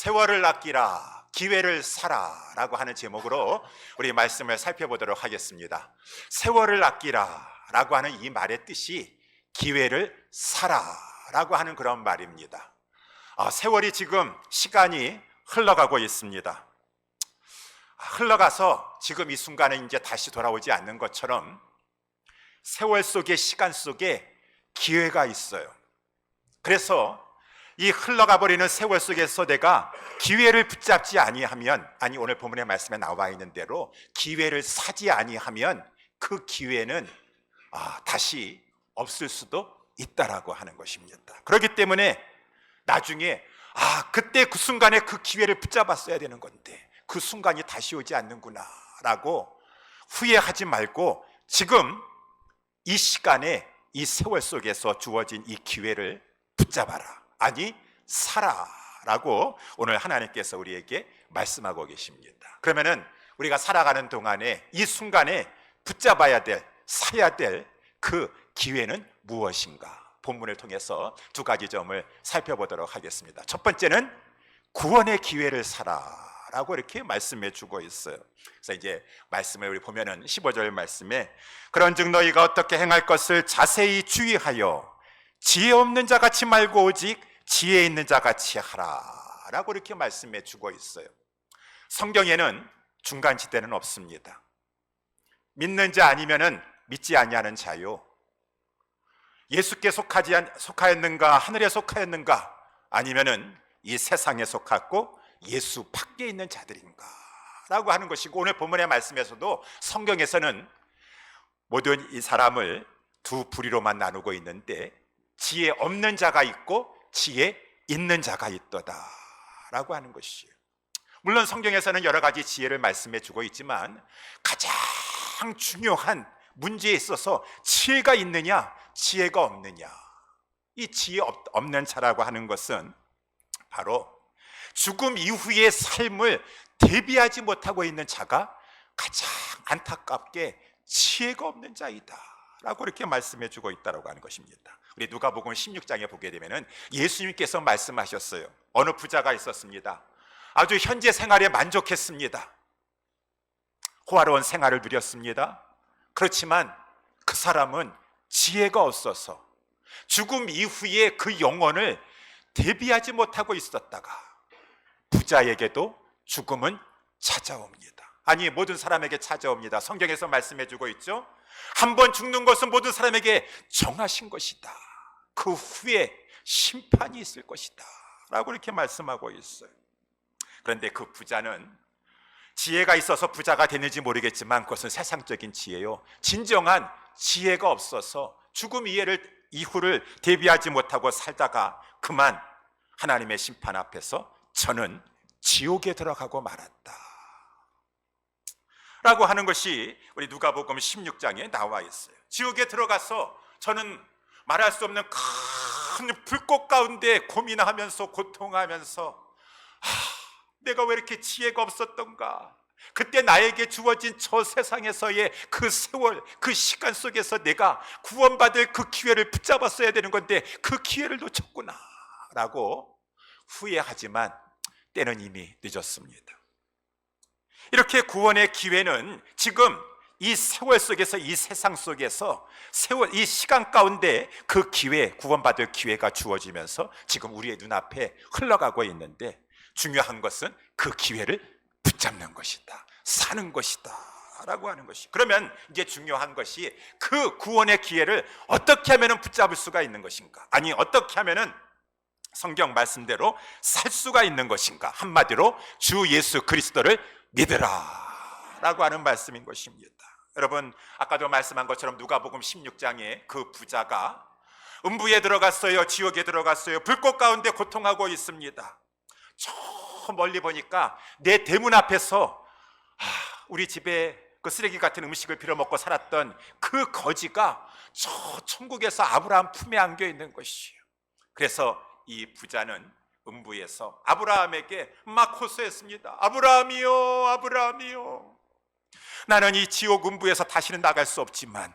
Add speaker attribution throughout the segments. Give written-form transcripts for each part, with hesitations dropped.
Speaker 1: 세월을 아끼라, 기회를 사라 라고 하는 제목으로 우리 말씀을 살펴보도록 하겠습니다. 세월을 아끼라 라고 하는 이 말의 뜻이 기회를 사라 라고 하는 그런 말입니다. 세월이 지금 시간이 흘러가고 있습니다. 흘러가서 지금 이 순간에 이제 다시 돌아오지 않는 것처럼 세월 속에, 시간 속에 기회가 있어요. 그래서 이 흘러가 버리는 세월 속에서 내가 기회를 붙잡지 아니하면, 오늘 본문의 말씀에 나와 있는 대로 기회를 사지 아니하면 그 기회는 다시 없을 수도 있다라고 하는 것입니다. 그렇기 때문에 나중에 그때 그 순간에 그 기회를 붙잡았어야 되는 건데 그 순간이 다시 오지 않는구나 라고 후회하지 말고 지금 이 시간에, 이 세월 속에서 주어진 이 기회를 붙잡아라, 살아라고 오늘 하나님께서 우리에게 말씀하고 계십니다. 그러면은 우리가 살아가는 동안에 이 순간에 붙잡아야 될, 사야 될 그 기회는 무엇인가? 본문을 통해서 두 가지 점을 살펴보도록 하겠습니다. 첫 번째는 구원의 기회를 사라라고 이렇게 말씀해 주고 있어요. 그래서 이제 말씀을 우리 보면은 15절 말씀에 그런즉 너희가 어떻게 행할 것을 자세히 주의하여 지혜 없는 자 같이 말고 오직 지혜 있는 자 같이 하라라고 이렇게 말씀해 주고 있어요. 성경에는 중간지대는 없습니다. 믿는 자 아니면은 믿지 아니하는 자요, 예수께 속하였는가, 하늘에 속하였는가, 아니면은 이 세상에 속하고 예수 밖에 있는 자들인가 라고 하는 것이고, 오늘 본문의 말씀에서도 성경에서는 모든 이 사람을 두 부류로만 나누고 있는데 지혜 없는 자가 있고 지혜 있는 자가 있도다 라고 하는 것이에요. 물론 성경에서는 여러 가지 지혜를 말씀해 주고 있지만 가장 중요한 문제에 있어서 지혜가 있느냐 지혜가 없느냐, 이 지혜 없는 자라고 하는 것은 바로 죽음 이후의 삶을 대비하지 못하고 있는 자가 가장 안타깝게 지혜가 없는 자이다 라고 이렇게 말씀해 주고 있다고 하는 것입니다. 우리 누가복음 16장에 보게 되면은 예수님께서 말씀하셨어요. 어느 부자가 있었습니다. 아주 현재 생활에 만족했습니다. 호화로운 생활을 누렸습니다. 그렇지만 그 사람은 지혜가 없어서 죽음 이후에 그 영혼을 대비하지 못하고 있었다가 부자에게도 죽음은 찾아옵니다. 모든 사람에게 찾아옵니다. 성경에서 말씀해 주고 있죠. 한 번 죽는 것은 모든 사람에게 정하신 것이다. 그 후에 심판이 있을 것이다 라고 이렇게 말씀하고 있어요. 그런데 그 부자는 지혜가 있어서 부자가 됐는지 모르겠지만 그것은 세상적인 지혜요, 진정한 지혜가 없어서 죽음 이후를 대비하지 못하고 살다가 그만 하나님의 심판 앞에서 저는 지옥에 들어가고 말았다 라고 하는 것이 우리 누가복음 16장에 나와 있어요. 지옥에 들어가서 저는 말할 수 없는 큰 불꽃 가운데 고민하면서 고통하면서 내가 왜 이렇게 지혜가 없었던가, 그때 나에게 주어진 저 세상에서의 그 세월, 그 시간 속에서 내가 구원받을 그 기회를 붙잡았어야 되는 건데 그 기회를 놓쳤구나 라고 후회하지만 때는 이미 늦었습니다. 이렇게 구원의 기회는 지금 이 세월 속에서, 이 세상 속에서 이 시간 가운데 그 기회, 구원받을 기회가 주어지면서 지금 우리의 눈앞에 흘러가고 있는데 중요한 것은 그 기회를 붙잡는 것이다, 사는 것이다 라고 하는 것이. 그러면 이제 중요한 것이 그 구원의 기회를 어떻게 하면 붙잡을 수가 있는 것인가, 어떻게 하면 성경 말씀대로 살 수가 있는 것인가. 한마디로 주 예수 그리스도를 믿으라 라고 하는 말씀인 것입니다. 여러분, 아까도 말씀한 것처럼 누가복음 16장에 그 부자가 음부에 들어갔어요, 지옥에 들어갔어요, 불꽃 가운데 고통하고 있습니다. 저 멀리 보니까 내 대문 앞에서 우리 집에 그 쓰레기 같은 음식을 빌어먹고 살았던 그 거지가 저 천국에서 아브라함 품에 안겨 있는 것이에요. 그래서 이 부자는 음부에서 아브라함에게 막 호소했습니다. 아브라함이요, 아브라함이요, 나는 이 지옥 음부에서 다시는 나갈 수 없지만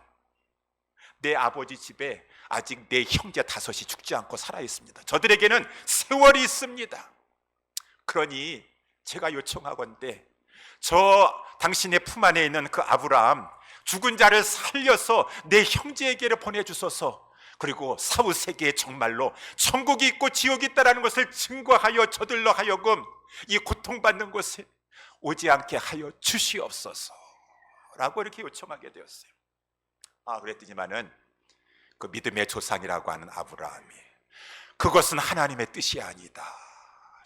Speaker 1: 내 아버지 집에 아직 내 형제 5이 죽지 않고 살아 있습니다. 저들에게는 세월이 있습니다. 그러니 제가 요청하건대 저 당신의 품 안에 있는 그 아브라함 죽은 자를 살려서 내 형제에게로 보내주소서. 그리고 사후 세계에 정말로 천국이 있고 지옥이 있다는 것을 증거하여 저들로 하여금 이 고통받는 곳에 오지 않게 하여 주시옵소서 라고 이렇게 요청하게 되었어요. 그랬더니만은 그 믿음의 조상이라고 하는 아브라함이 그것은 하나님의 뜻이 아니다.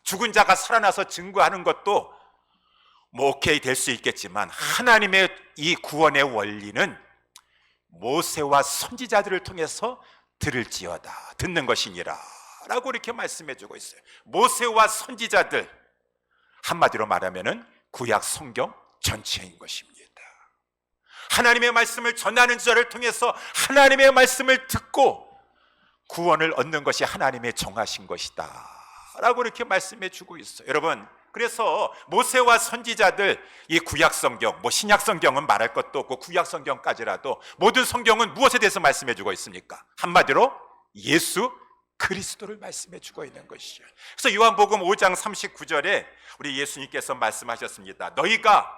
Speaker 1: 죽은 자가 살아나서 증거하는 것도 뭐 오케이 될 수 있겠지만 하나님의 이 구원의 원리는 모세와 선지자들을 통해서 들을지어다, 듣는 것이니라 라고 이렇게 말씀해 주고 있어요. 모세와 선지자들, 한마디로 말하면은 구약 성경 전체인 것입니다. 하나님의 말씀을 전하는 자를 통해서 하나님의 말씀을 듣고 구원을 얻는 것이 하나님의 정하신 것이다 라고 이렇게 말씀해 주고 있어요. 여러분, 그래서 모세와 선지자들, 이 구약 성경, 뭐 신약 성경은 말할 것도 없고 구약 성경까지라도 모든 성경은 무엇에 대해서 말씀해 주고 있습니까? 한마디로 예수 그리스도를 말씀해 주고 있는 것이죠. 그래서 요한복음 5장 39절에 우리 예수님께서 말씀하셨습니다. 너희가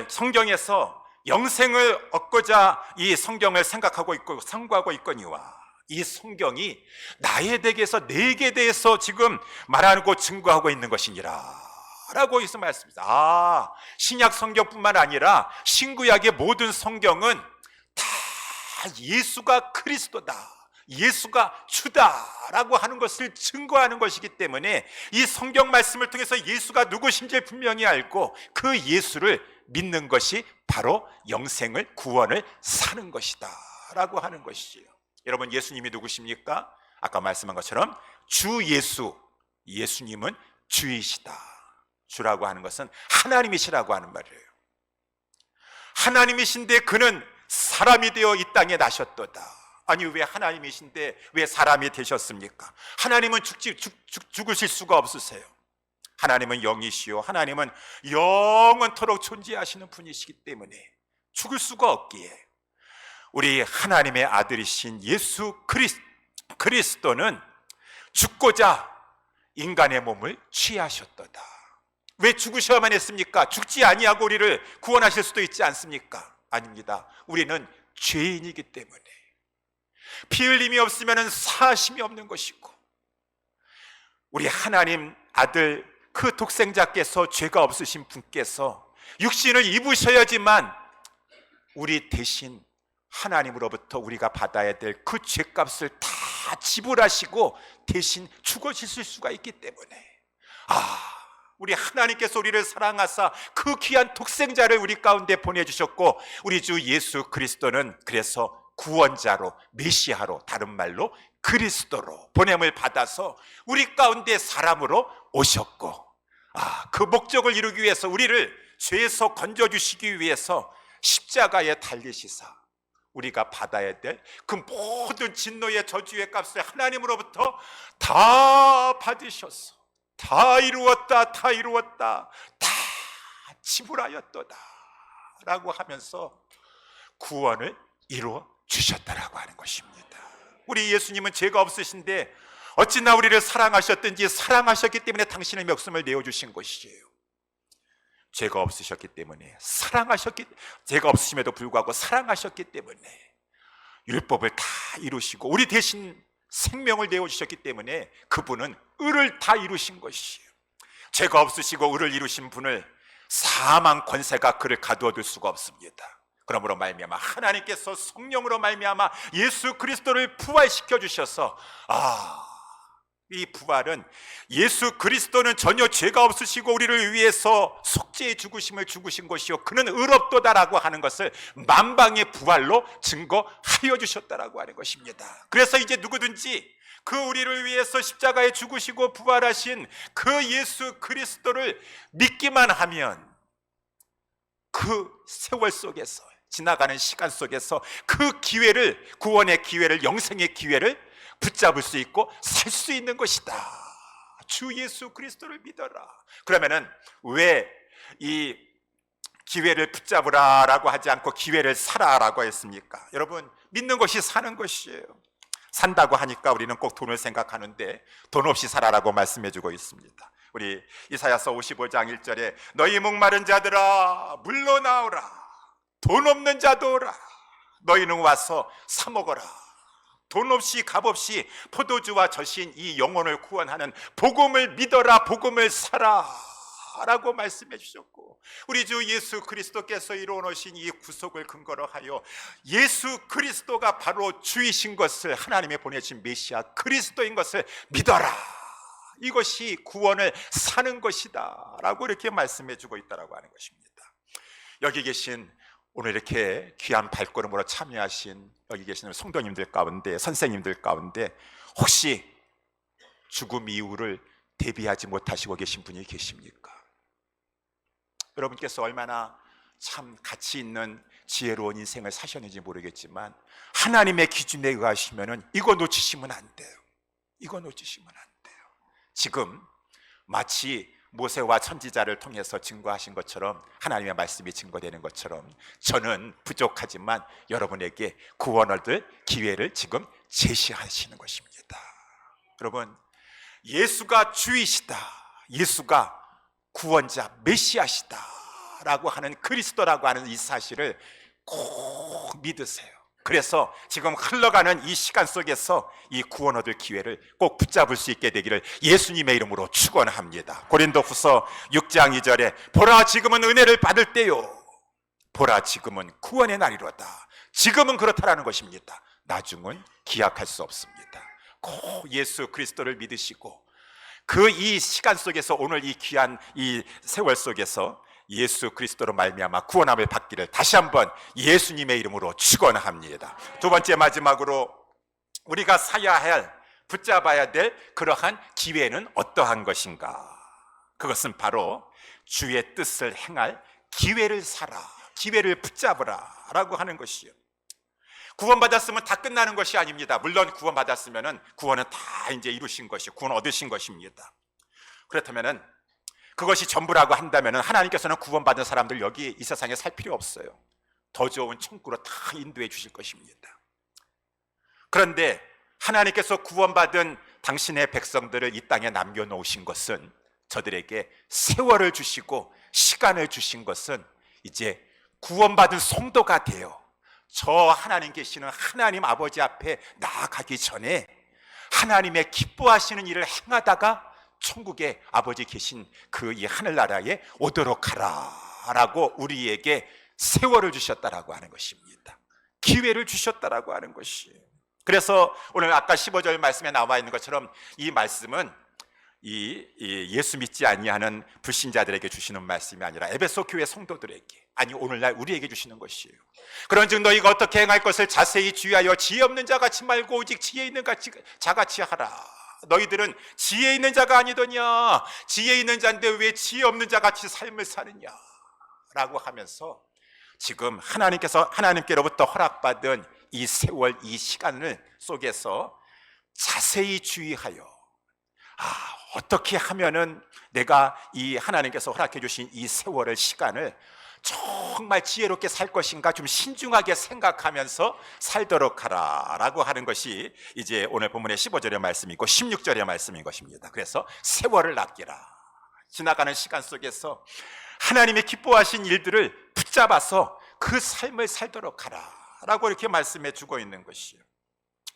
Speaker 1: 성경에서 영생을 얻고자 이 성경을 생각하고 있고 상고하고 있거니와 이 성경이 나에 대해서 내게 대해서 지금 말하고 증거하고 있는 것이니라 라고 여기서 말씀합니다. 신약 성경뿐만 아니라 신구약의 모든 성경은 다 예수가 그리스도다, 예수가 주다라고 하는 것을 증거하는 것이기 때문에 이 성경 말씀을 통해서 예수가 누구신지를 분명히 알고 그 예수를 믿는 것이 바로 영생을, 구원을 사는 것이다 라고 하는 것이지요. 여러분, 예수님이 누구십니까? 아까 말씀한 것처럼 주 예수, 예수님은 주이시다. 주라고 하는 것은 하나님이시라고 하는 말이에요. 하나님이신데 그는 사람이 되어 이 땅에 나셨도다. 아니, 왜 하나님이신데 왜 사람이 되셨습니까? 하나님은 죽으실 수가 없으세요. 하나님은 영이시요 하나님은 영원토록 존재하시는 분이시기 때문에 죽을 수가 없기에 우리 하나님의 아들이신 예수 그리스도는 죽고자 인간의 몸을 취하셨도다. 왜 죽으셔야만 했습니까? 죽지 아니하고 우리를 구원하실 수도 있지 않습니까? 아닙니다. 우리는 죄인이기 때문에 피 흘림이 없으면 사심이 없는 것이고 우리 하나님 아들 그 독생자께서 죄가 없으신 분께서 육신을 입으셔야지만 우리 대신 하나님으로부터 우리가 받아야 될 그 죄값을 다 지불하시고 대신 죽어지실 수가 있기 때문에 우리 하나님께서 우리를 사랑하사 그 귀한 독생자를 우리 가운데 보내주셨고 우리 주 예수 그리스도는 그래서 구원자로, 메시아로, 다른 말로 그리스도로 보냄을 받아서 우리 가운데 사람으로 오셨고 그 목적을 이루기 위해서 우리를 죄에서 건져주시기 위해서 십자가에 달리시사 우리가 받아야 될 그 모든 진노의 저주의 값을 하나님으로부터 다 받으셔서 다 이루었다, 다 이루었다, 다 지불하였도다 라고 하면서 구원을 이루어 주셨다라고 하는 것입니다. 우리 예수님은 죄가 없으신데 어찌나 우리를 사랑하셨든지 사랑하셨기 때문에 당신의 목숨을 내어주신 것이에요. 죄가 없으셨기 때문에 죄가 없으심에도 불구하고 사랑하셨기 때문에 율법을 다 이루시고 우리 대신 생명을 내어주셨기 때문에 그분은 의를 다 이루신 것이에요. 죄가 없으시고 의를 이루신 분을 사망 권세가 그를 가두어둘 수가 없습니다. 그러므로 말미암아 하나님께서 성령으로 말미암아 예수 그리스도를 부활시켜 주셔서 이 부활은 예수 그리스도는 전혀 죄가 없으시고 우리를 위해서 속죄의 죽으심을 죽으신 것이요 그는 의롭도다라고 하는 것을 만방의 부활로 증거하여 주셨다라고 하는 것입니다. 그래서 이제 누구든지 그 우리를 위해서 십자가에 죽으시고 부활하신 그 예수 그리스도를 믿기만 하면 그 세월 속에서 지나가는 시간 속에서 그 기회를, 구원의 기회를, 영생의 기회를 붙잡을 수 있고 살 수 있는 것이다. 주 예수 그리스도를 믿어라. 그러면은 왜 이 기회를 붙잡으라라고 하지 않고 기회를 사라라고 했습니까? 여러분, 믿는 것이 사는 것이에요. 산다고 하니까 우리는 꼭 돈을 생각하는데 돈 없이 살아라고 말씀해 주고 있습니다. 우리 이사야서 55장 1절에 너희 목마른 자들아 물러나오라, 돈 없는 자도 오라, 너희는 와서 사 먹어라. 돈 없이 값 없이 포도주와 젖인 이 영혼을 구원하는 복음을 믿어라, 복음을 사라 라고 말씀해 주셨고, 우리 주 예수 그리스도께서 이루어 놓으신 이 구속을 근거로 하여 예수 그리스도가 바로 주이신 것을, 하나님의 보내신 메시아 그리스도인 것을 믿어라, 이것이 구원을 사는 것이다 라고 이렇게 말씀해 주고 있다라고 하는 것입니다. 여기 계신 오늘 이렇게 귀한 발걸음으로 참여하신 여기 계시는 성도님들 가운데, 선생님들 가운데 혹시 죽음 이후를 대비하지 못하시고 계신 분이 계십니까? 여러분께서 얼마나 참 가치 있는 지혜로운 인생을 사셨는지 모르겠지만 하나님의 기준에 의하시면 이거 놓치시면 안 돼요. 이거 놓치시면 안 돼요. 지금 마치 모세와 선지자를 통해서 증거하신 것처럼, 하나님의 말씀이 증거되는 것처럼 저는 부족하지만 여러분에게 구원 얻을 기회를 지금 제시하시는 것입니다. 여러분, 예수가 주이시다, 예수가 구원자 메시아시다 라고 하는, 그리스도라고 하는 이 사실을 꼭 믿으세요. 그래서 지금 흘러가는 이 시간 속에서 이 구원 얻을 기회를 꼭 붙잡을 수 있게 되기를 예수님의 이름으로 축원합니다. 고린도후서 6장 2절에 보라 지금은 은혜를 받을 때요, 보라 지금은 구원의 날이로다. 지금은 그렇다라는 것입니다. 나중은 기약할 수 없습니다. 꼭 예수 그리스도를 믿으시고 그 이 시간 속에서, 오늘 이 귀한 이 세월 속에서 예수 그리스도로 말미암아 구원함을 받기를 다시 한번 예수님의 이름으로 축원합니다. 두 번째, 마지막으로 우리가 사야 할, 붙잡아야 될 그러한 기회는 어떠한 것인가? 그것은 바로 주의 뜻을 행할 기회를 사라, 기회를 붙잡으라 라고 하는 것이요. 구원받았으면 다 끝나는 것이 아닙니다. 물론 구원받았으면 구원은 다 이제 이루신 것이, 구원 얻으신 것입니다. 그렇다면 그것이 전부라고 한다면 하나님께서는 구원받은 사람들 여기 이 세상에 살 필요 없어요. 더 좋은 천국으로 다 인도해 주실 것입니다. 그런데 하나님께서 구원받은 당신의 백성들을 이 땅에 남겨놓으신 것은, 저들에게 세월을 주시고 시간을 주신 것은 이제 구원받은 성도가 되어 저 하나님 계시는 하나님 아버지 앞에 나아가기 전에 하나님의 기뻐하시는 일을 행하다가 천국에 아버지 계신 그 이 하늘나라에 오도록 하라 라고 우리에게 세월을 주셨다라고 하는 것입니다. 기회를 주셨다라고 하는 것이에요. 그래서 오늘 아까 15절 말씀에 나와 있는 것처럼 이 말씀은 이 예수 믿지 아니하는 불신자들에게 주시는 말씀이 아니라 에베소 교회 성도들에게, 아니 오늘날 우리에게 주시는 것이에요. 그런즉 너희가 어떻게 행할 것을 자세히 주의하여 지혜 없는 자같이 말고 오직 지혜 있는 자같이 하라. 너희들은 지혜 있는 자가 아니더냐, 지혜 있는 자인데 왜 지혜 없는 자같이 삶을 사느냐 라고 하면서 지금 하나님께로부터 허락받은 이 세월, 이 시간을 속에서 자세히 주의하여, 어떻게 하면은 내가 이 하나님께서 허락해 주신 이 세월의 시간을 정말 지혜롭게 살 것인가 좀 신중하게 생각하면서 살도록 하라 라고 하는 것이 이제 오늘 본문의 15절의 말씀이고 16절의 말씀인 것입니다. 그래서 세월을 아끼라, 지나가는 시간 속에서 하나님의 기뻐하신 일들을 붙잡아서 그 삶을 살도록 하라 라고 이렇게 말씀해 주고 있는 것이에요.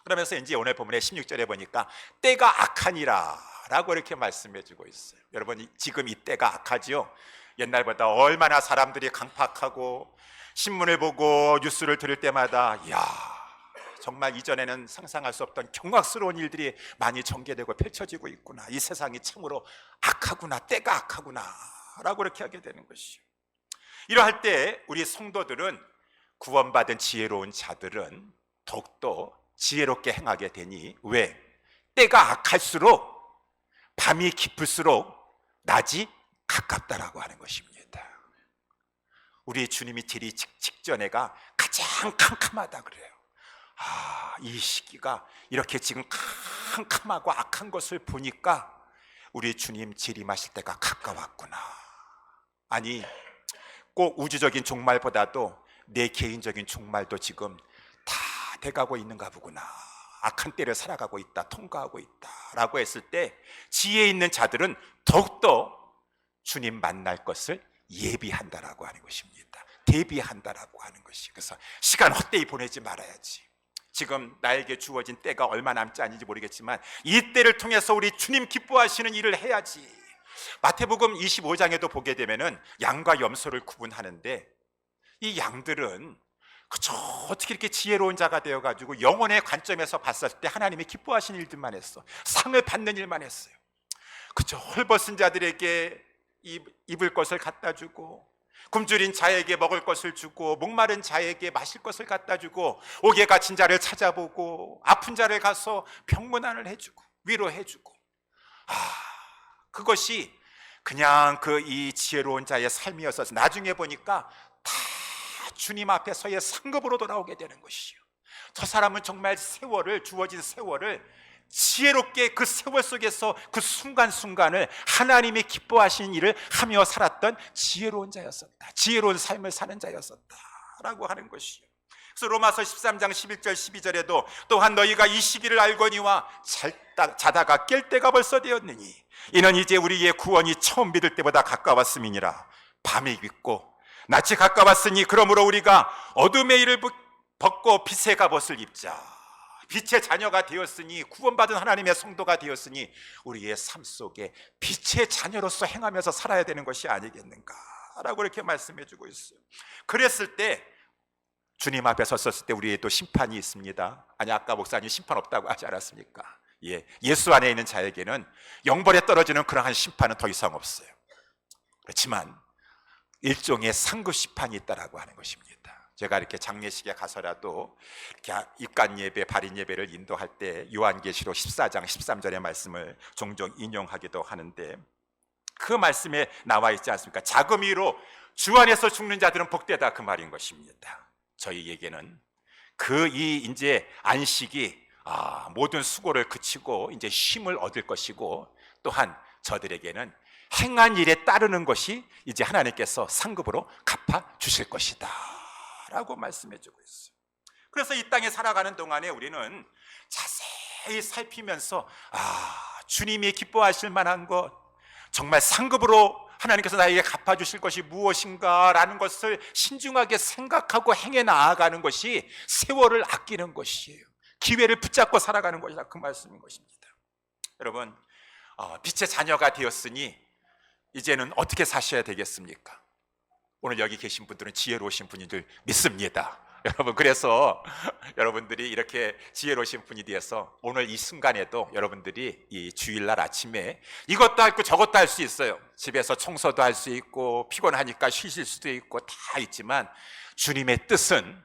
Speaker 1: 그러면서 이제 오늘 본문의 16절에 보니까 때가 악하니라 라고 이렇게 말씀해 주고 있어요. 여러분, 지금 이 때가 악하지요. 옛날보다 얼마나 사람들이 강팍하고 신문을 보고 뉴스를 들을 때마다 정말 이전에는 상상할 수 없던 경악스러운 일들이 많이 전개되고 펼쳐지고 있구나, 이 세상이 참으로 악하구나, 때가 악하구나 라고 이렇게 하게 되는 것이죠. 이러할 때 우리 성도들은, 구원받은 지혜로운 자들은 더욱더 지혜롭게 행하게 되니, 왜? 때가 악할수록, 밤이 깊을수록 낮이 가깝다라고 하는 것입니다. 우리 주님이 제리 직전에가 가장 캄캄하다 그래요. 이 시기가 이렇게 지금 캄캄하고 악한 것을 보니까 우리 주님 재림하실 때가 가까웠구나. 아니, 꼭 우주적인 종말보다도 내 개인적인 종말도 지금 다 돼가고 있는가 보구나 악한 때를 살아가고 있다, 통과하고 있다라고 했을 때 지혜 있는 자들은 더욱더 주님 만날 것을 예비한다라고 하는 것입니다. 대비한다라고 하는 것이. 그래서 시간 헛되이 보내지 말아야지. 지금 나에게 주어진 때가 얼마 남지 않은지 모르겠지만 이 때를 통해서 우리 주님 기뻐하시는 일을 해야지. 마태복음 25장에도 보게 되면은 양과 염소를 구분하는데 이 양들은 그저 어떻게 이렇게 지혜로운 자가 되어가지고 영혼의 관점에서 봤을 때 하나님이 기뻐하시는 일들만 했어. 상을 받는 일만 했어요. 그저 헐벗은 자들에게 입을 것을 갖다 주고, 굶주린 자에게 먹을 것을 주고, 목마른 자에게 마실 것을 갖다 주고, 옥에 갇힌 자를 찾아보고, 아픈 자를 가서 병문안을 해주고 위로해주고, 그것이 그냥 이 지혜로운 자의 삶이었어서 나중에 보니까 다 주님 앞에서의 상급으로 돌아오게 되는 것이요. 저 사람은 정말 주어진 세월을 지혜롭게 그 세월 속에서 그 순간순간을 하나님이 기뻐하시는 일을 하며 살았던 지혜로운 자였었다. 지혜로운 삶을 사는 자였었다라고 하는 것이요. 그래서 로마서 13장 11절 12절에도 또한 너희가 이 시기를 알거니와 자다가 깰 때가 벌써 되었느니 이는 이제 우리의 구원이 처음 믿을 때보다 가까웠음이니라. 밤이 깊고 낯이 가까웠으니 그러므로 우리가 어둠의 일을 벗고 빛의 갑옷을 입자. 빛의 자녀가 되었으니, 구원받은 하나님의 성도가 되었으니 우리의 삶 속에 빛의 자녀로서 행하면서 살아야 되는 것이 아니겠는가 라고 이렇게 말씀해 주고 있어요. 그랬을 때 주님 앞에 섰을 때 우리의 또 심판이 있습니다. 아니, 아까 목사님 심판 없다고 하지 않았습니까? 예수 안에 있는 자에게는 영벌에 떨어지는 그러한 심판은 더 이상 없어요. 그렇지만 일종의 상급 심판이 있다라고 하는 것입니다. 제가 이렇게 장례식에 가서라도 이렇게 입관 예배, 발인 예배를 인도할 때 요한계시록 14장 13절의 말씀을 종종 인용하기도 하는데 그 말씀에 나와 있지 않습니까? 자금이로 주 안에서 죽는 자들은 복되다, 그 말인 것입니다. 저희에게는 이제 안식이 모든 수고를 그치고 이제 쉼을 얻을 것이고, 또한 저들에게는 행한 일에 따르는 것이 이제 하나님께서 상급으로 갚아 주실 것이다 라고 말씀해 주고 있어요. 그래서 이 땅에 살아가는 동안에 우리는 자세히 살피면서 주님이 기뻐하실 만한 것, 정말 상급으로 하나님께서 나에게 갚아주실 것이 무엇인가 라는 것을 신중하게 생각하고 행해 나아가는 것이 세월을 아끼는 것이에요. 기회를 붙잡고 살아가는 것이다, 그 말씀인 것입니다. 여러분, 빛의 자녀가 되었으니 이제는 어떻게 사셔야 되겠습니까? 오늘 여기 계신 분들은 지혜로우신 분인 줄 믿습니다. 여러분, 그래서 여러분들이 이렇게 지혜로우신 분이 되어서 오늘 이 순간에도 여러분들이 이 주일날 아침에 이것도 할 거 저것도 할 수 있어요. 집에서 청소도 할 수 있고 피곤하니까 쉬실 수도 있고 다 있지만 주님의 뜻은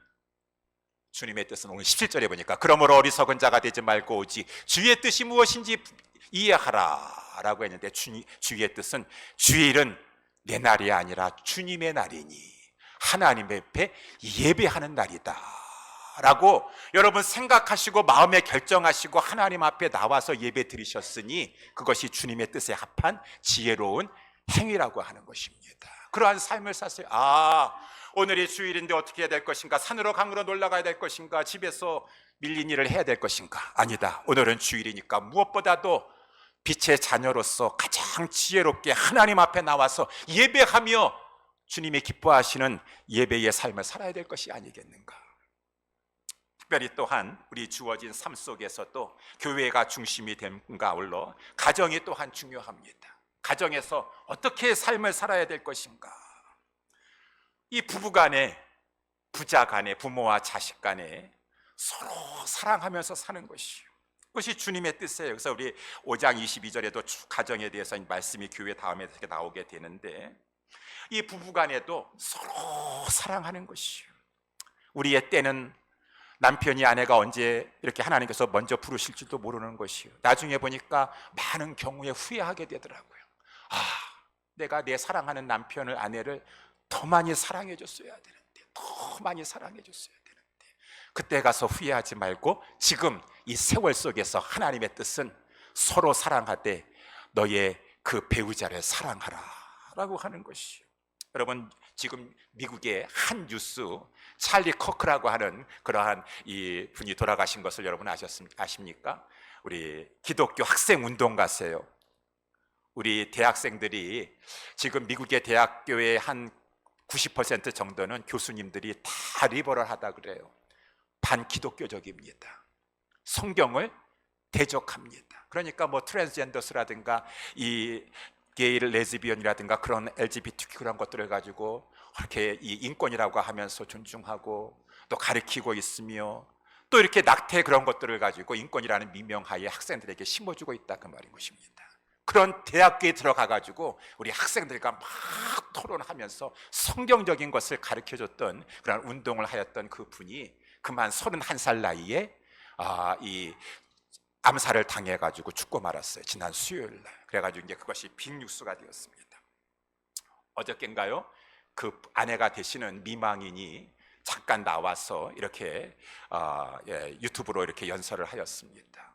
Speaker 1: 오늘 17절에 보니까 그러므로 어리석은 자가 되지 말고 오직 주의 뜻이 무엇인지 이해하라 라고 했는데, 주의 뜻은 주일은 내 날이 아니라 주님의 날이니 하나님 앞에 예배하는 날이다 라고 여러분 생각하시고 마음에 결정하시고 하나님 앞에 나와서 예배 드리셨으니 그것이 주님의 뜻에 합한 지혜로운 행위라고 하는 것입니다. 그러한 삶을 사세요. 오늘이 주일인데 어떻게 해야 될 것인가? 산으로 강으로 놀러 가야 될 것인가? 집에서 밀린 일을 해야 될 것인가? 아니다, 오늘은 주일이니까 무엇보다도 빛의 자녀로서 가장 지혜롭게 하나님 앞에 나와서 예배하며 주님이 기뻐하시는 예배의 삶을 살아야 될 것이 아니겠는가. 특별히 또한 우리 주어진 삶 속에서도 교회가 중심이 됨과 아울러 가정이 또한 중요합니다. 가정에서 어떻게 삶을 살아야 될 것인가. 이 부부 간에, 부자 간에, 부모와 자식 간에 서로 사랑하면서 사는 것이요, 그것이 주님의 뜻이에요. 그래서 우리 5장 22절에도 가정에 대해서 말씀이 교회 다음에 이렇게 나오게 되는데, 이 부부간에도 서로 사랑하는 것이요, 우리의 때는 남편이 아내가 언제 이렇게 하나님께서 먼저 부르실지도 모르는 것이요, 나중에 보니까 많은 경우에 후회하게 되더라고요. 내가 내 사랑하는 남편을, 아내를 더 많이 사랑해 줬어야 되는데, 더 많이 사랑해 줬어야 되는데, 그때 가서 후회하지 말고 지금 이 세월 속에서 하나님의 뜻은 서로 사랑하되 너의 그 배우자를 사랑하라 라고 하는 것이요. 여러분 지금 미국의 한 뉴스 찰리 커크라고 하는 그러한 이 분이 돌아가신 것을 여러분 아십니까? 우리 기독교 학생 운동가세요. 우리 대학생들이 지금 미국의 대학교의 한 90% 정도는 교수님들이 다 리버럴하다 그래요. 반기독교적입니다. 성경을 대적합니다. 그러니까 뭐 트랜스젠더스라든가 이 게이 레즈비언이라든가 그런 LGBTQ 그런 것들을 가지고 이렇게 이 인권이라고 하면서 존중하고 또 가르치고 있으며 또 이렇게 낙태 그런 것들을 가지고 인권이라는 미명하에 학생들에게 심어주고 있다 그 말인 것입니다. 그런 대학교에 들어가 가지고 우리 학생들과 막 토론하면서 성경적인 것을 가르쳐줬던 그런 운동을 하였던 그 분이 그만 31살 나이에 이 암살을 당해가지고 죽고 말았어요. 지난 수요일 날. 그래가지고 이제 그것이 빅뉴스가 되었습니다. 어저께인가요? 그 아내가 되시는 미망인이 잠깐 나와서 이렇게 유튜브로 이렇게 연설을 하였습니다.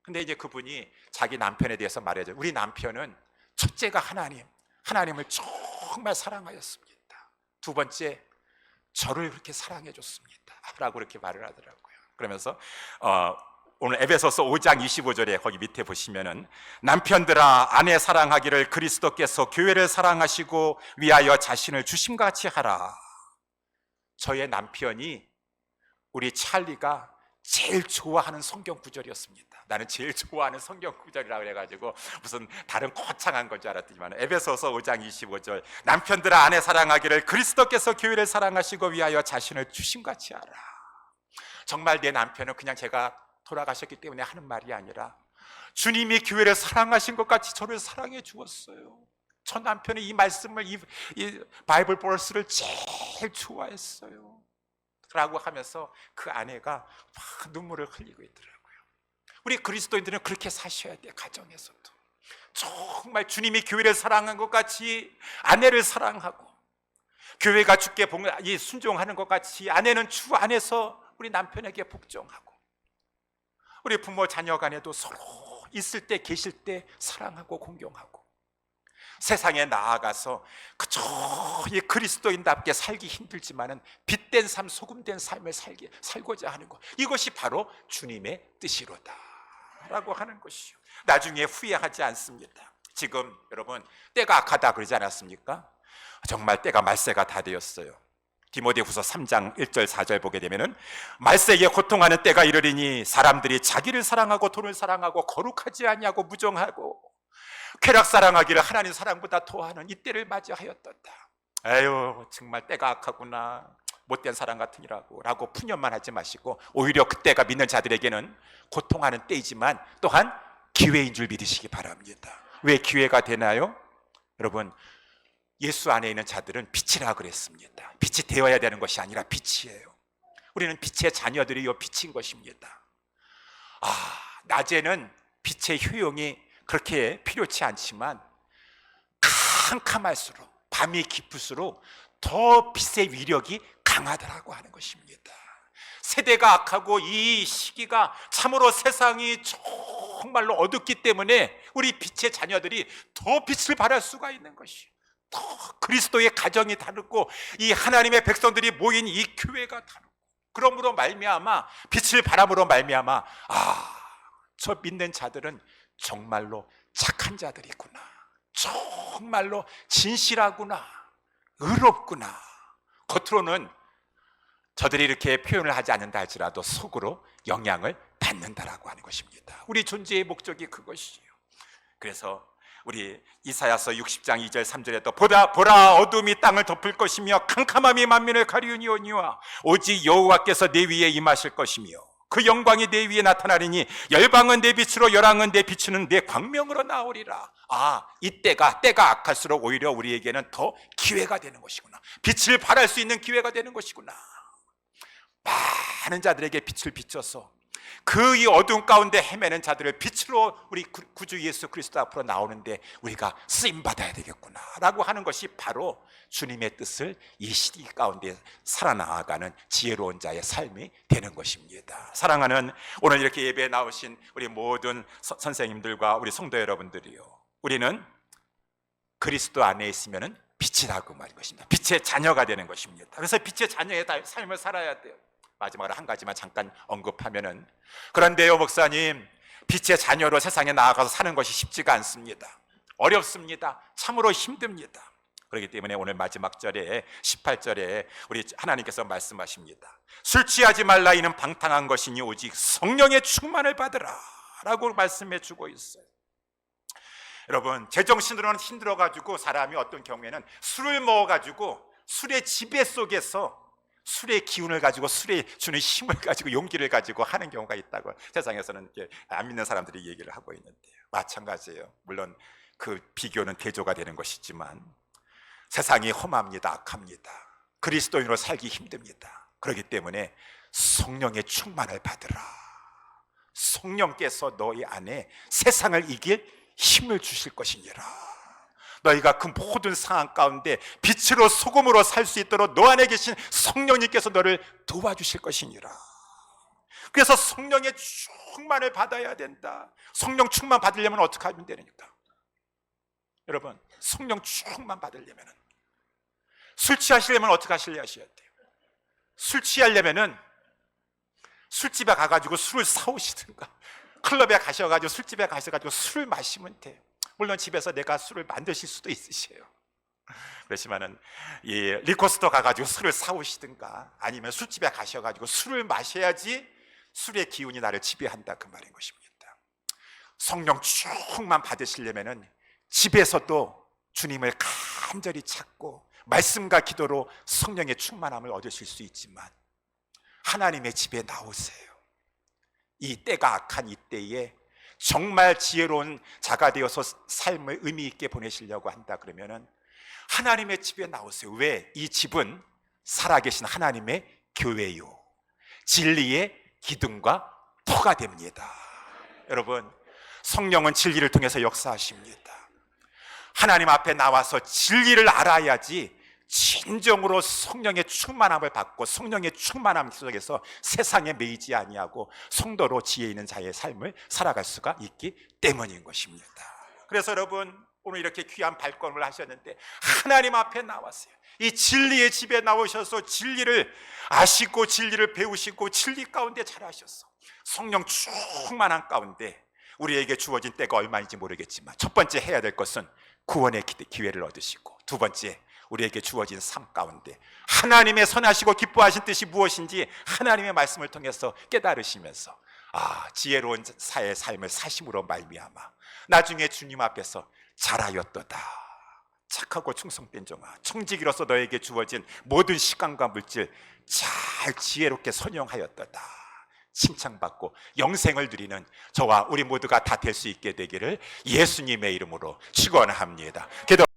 Speaker 1: 근데 이제 그분이 자기 남편에 대해서 말해줘. 우리 남편은 첫째가 하나님을 정말 사랑하였습니다. 두 번째, 저를 그렇게 사랑해 줬습니다. 라고 이렇게 말을 하더라고요. 그러면서 오늘 에베소서 5장 25절에 거기 밑에 보시면은 남편들아 아내 사랑하기를 그리스도께서 교회를 사랑하시고 위하여 자신을 주심과 같이 하라. 저의 남편이 우리 찰리가 제일 좋아하는 성경 구절이었습니다. 나는 제일 좋아하는 성경 구절이라고 해가지고 무슨 다른 거창한 건 줄 알았더니만 에베소서 5장 25절 남편들아 아내 사랑하기를 그리스도께서 교회를 사랑하시고 위하여 자신을 주심같이 하라. 정말 내 남편은 그냥 제가 돌아가셨기 때문에 하는 말이 아니라 주님이 교회를 사랑하신 것 같이 저를 사랑해 주었어요. 저 남편이 이 말씀을 이 바이블 버스를 제일 좋아했어요 라고 하면서 그 아내가 막 눈물을 흘리고 있더라고요. 우리 그리스도인들은 그렇게 사셔야 돼요. 가정에서도 정말 주님이 교회를 사랑한 것 같이 아내를 사랑하고 교회가 주께 순종하는 것 같이 아내는 주 안에서 우리 남편에게 복종하고 우리 부모 자녀 간에도 서로 있을 때 계실 때 사랑하고 공경하고 세상에 나아가서 그저 이 그리스도인답게 살기 힘들지만은 빛된 삶, 소금된 삶을 살고자 하는 것, 이것이 바로 주님의 뜻이로다 라고 하는 것이요. 나중에 후회하지 않습니다. 지금 여러분 때가 악하다 그러지 않았습니까? 정말 때가 말세가 다 되었어요. 디모데후서 3장 1절 4절 보게 되면은 말세에 고통하는 때가 이르리니 사람들이 자기를 사랑하고 돈을 사랑하고 거룩하지 아니하고 무정하고 쾌락 사랑하기를 하나님 사랑보다 더하는 이 때를 맞이하였도다. 에휴 정말 때가 악하구나, 못된 사람 같으니라고 라고 푸념만 하지 마시고 오히려 그때가 믿는 자들에게는 고통하는 때이지만 또한 기회인 줄 믿으시기 바랍니다. 왜 기회가 되나요? 여러분 예수 안에 있는 자들은 빛이라 그랬습니다. 빛이 되어야 되는 것이 아니라 빛이에요. 우리는 빛의 자녀들이요 빛인 것입니다. 낮에는 빛의 효용이 그렇게 필요치 않지만 캄캄할수록 밤이 깊을수록 더 빛의 위력이 강하더라고 하는 것입니다. 세대가 악하고 이 시기가 참으로 세상이 정말로 어둡기 때문에 우리 빛의 자녀들이 더 빛을 발할 수가 있는 것이에요. 그리스도의 가정이 다르고 이 하나님의 백성들이 모인 이 교회가 다르고 그러므로 말미암아 빛을 바람으로 말미암아 저 믿는 자들은 정말로 착한 자들이구나, 정말로 진실하구나, 의롭구나. 겉으로는 저들이 이렇게 표현을 하지 않는다 할지라도 속으로 영향을 받는다라고 하는 것입니다. 우리 존재의 목적이 그것이에요. 그래서 우리 이사야서 60장 2절 3절에도 보라 어둠이 땅을 덮을 것이며 캄캄함이 만민을 가리우니오니와 오직 여호와께서 내 위에 임하실 것이며 그 영광이 내 위에 나타나리니 열방은 내 빛으로 열왕은 내 비추는 내 광명으로 나오리라. 이때가 악할수록 오히려 우리에게는 더 기회가 되는 것이구나, 빛을 발할 수 있는 기회가 되는 것이구나. 많은 자들에게 빛을 비춰서 그 이 어두운 가운데 헤매는 자들을 빛으로 우리 구주 예수 그리스도 앞으로 나오는데 우리가 쓰임받아야 되겠구나 라고 하는 것이 바로 주님의 뜻을 이 시기 가운데 살아나가는 지혜로운 자의 삶이 되는 것입니다. 사랑하는 오늘 이렇게 예배에 나오신 우리 모든 선생님들과 우리 성도 여러분들이요, 우리는 그리스도 안에 있으면 빛이라고 말인 것입니다. 빛의 자녀가 되는 것입니다. 그래서 빛의 자녀의 삶을 살아야 돼요. 마지막으로 한 가지만 잠깐 언급하면은, 그런데요 목사님, 빛의 자녀로 세상에 나아가서 사는 것이 쉽지가 않습니다. 어렵습니다. 참으로 힘듭니다. 그렇기 때문에 오늘 마지막 절에 18절에 우리 하나님께서 말씀하십니다. 술 취하지 말라. 이는 방탕한 것이니 오직 성령의 충만을 받으라 라고 말씀해 주고 있어요. 여러분, 제정신으로는 힘들어가지고 사람이 어떤 경우에는 술을 먹어가지고 술의 지배 속에서 술의 기운을 가지고, 술에 주는 힘을 가지고, 용기를 가지고 하는 경우가 있다고 세상에서는 안 믿는 사람들이 얘기를 하고 있는데요. 마찬가지예요. 물론 그 비교는 대조가 되는 것이지만 세상이 험합니다. 악합니다. 그리스도인으로 살기 힘듭니다. 그렇기 때문에 성령의 충만을 받으라. 성령께서 너희 안에 세상을 이길 힘을 주실 것이니라. 너희가 그 모든 상황 가운데 빛으로 소금으로 살 수 있도록 너 안에 계신 성령님께서 너를 도와주실 것이니라. 그래서 성령의 충만을 받아야 된다. 성령 충만 받으려면 어떻게 하면 되니까? 여러분, 성령 충만 받으려면, 술 취하시려면 어떻게 하셔야 돼요? 술 취하려면은 술집에 가가지고 술을 사오시든가, 클럽에 가셔가지고 술집에 가셔가지고 술을 마시면 돼요. 물론 집에서 내가 술을 만드실 수도 있으세요. 그렇지만은 이 리코스토 가가지고 술을 사오시든가, 아니면 술집에 가셔가지고 술을 마셔야지 술의 기운이 나를 지배한다, 그 말인 것입니다. 성령 충만 받으시려면은 집에서도 주님을 간절히 찾고 말씀과 기도로 성령의 충만함을 얻으실 수 있지만 하나님의 집에 나오세요. 이 때가 악한 이 때에 정말 지혜로운 자가 되어서 삶을 의미 있게 보내시려고 한다 그러면은 하나님의 집에 나오세요. 왜? 이 집은 살아계신 하나님의 교회요, 진리의 기둥과 터가 됩니다. 여러분, 성령은 진리를 통해서 역사하십니다. 하나님 앞에 나와서 진리를 알아야지 진정으로 성령의 충만함을 받고 성령의 충만함 속에서 세상에 매이지 아니하고 성도로 지혜 있는 자의 삶을 살아갈 수가 있기 때문인 것입니다. 그래서 여러분, 오늘 이렇게 귀한 발걸음을 하셨는데 하나님 앞에 나왔어요. 이 진리의 집에 나오셔서 진리를 아시고 진리를 배우시고 진리 가운데 자라셨어. 성령 충만한 가운데 우리에게 주어진 때가 얼마인지 모르겠지만 첫 번째 해야 될 것은 구원의 기회를 얻으시고, 두 번째 우리에게 주어진 삶 가운데 하나님의 선하시고 기뻐하신 뜻이 무엇인지 하나님의 말씀을 통해서 깨달으시면서 지혜로운 사의 삶을 사심으로 말미암아 나중에 주님 앞에서 잘하였도다, 착하고 충성된 종아, 청지기로서 너에게 주어진 모든 시간과 물질 잘 지혜롭게 선용하였도다 칭찬받고 영생을 누리는 저와 우리 모두가 다 될 수 있게 되기를 예수님의 이름으로 축원합니다.